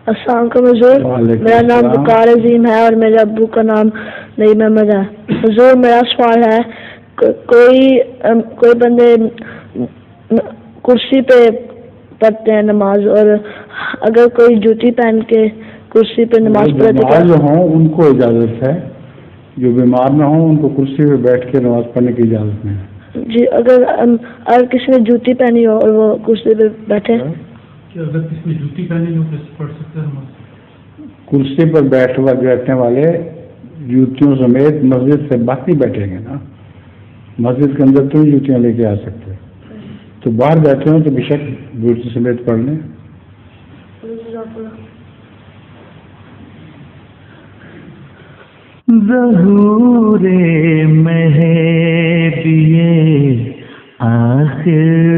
السلام علیکم حضور، میرا نام وقار عظیم ہے اور میرے ابو کا نام نعیم احمد ہے۔ حضور میرا سوال ہے، کوئی بندے کرسی پہ پڑھتے ہیں نماز، اور اگر کوئی جوتی پہن کے کرسی پہ نماز پڑھتے بیمار جو ہوں ان کو اجازت ہے، جو بیمار نہ ہوں ان کو کرسی پہ بیٹھ کے نماز پڑھنے کی اجازت نہیں ہے۔ جی، اگر کسی نے جوتی پہنی ہو اور وہ کرسی پہ بیٹھے، اگر کسی نے جوتی پہنی ہو تو پڑھ سکتا ہے نماز؟ کرسی پر بیٹھنے والے جوتیوں سمیت مسجد سے باہر بیٹھیں گے نا، مسجد کے اندر تو جوتیاں لے کے آ سکتے، تو باہر بیٹھے ہوں تو بے شک جوتی سمیت پڑھ لیں۔ ظہور مہدی آخر